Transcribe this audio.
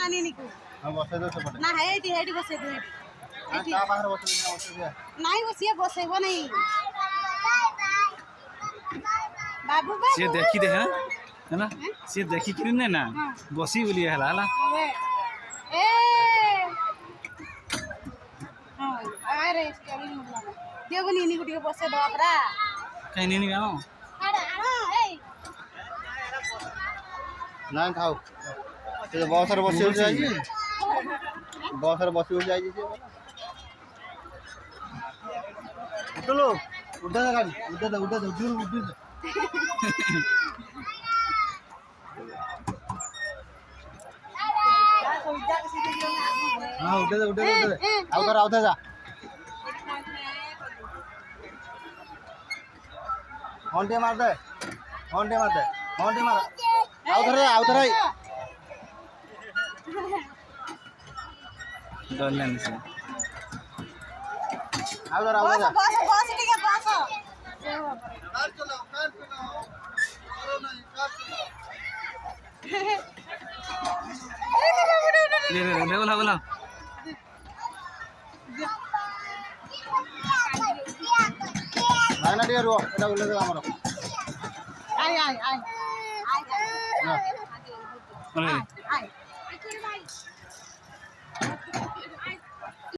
नानी निकू हां बसे दो सेपटे ना है एटी बसे दो एटी का बाहर बसे ना बसे दिया नहीं बसिए बसेबो नहीं बाबू बाबू सी देखी दे है ना सी देखी कि नहीं ना बसी बोली हला हला ए हां अरे स्टोरी मुला देवनी नी गुटी बसे दो अपरा कहीं नहीं गाओ अरे हां ए ना खाओ से बहुत सारे बसे उठ जाई बहुत सारे बसे उठ जाई से चलो उठा दे गाड़ी उठा दे हां उठा दे आओ जा हॉन्टे मार दे आओ उधर डर लेने से आओ जा बस ठीक है बस कार चलाओ करो नहीं कार ले बोला भाई ना टिके रुओ एटा बोले दे हमरो आई बोले आई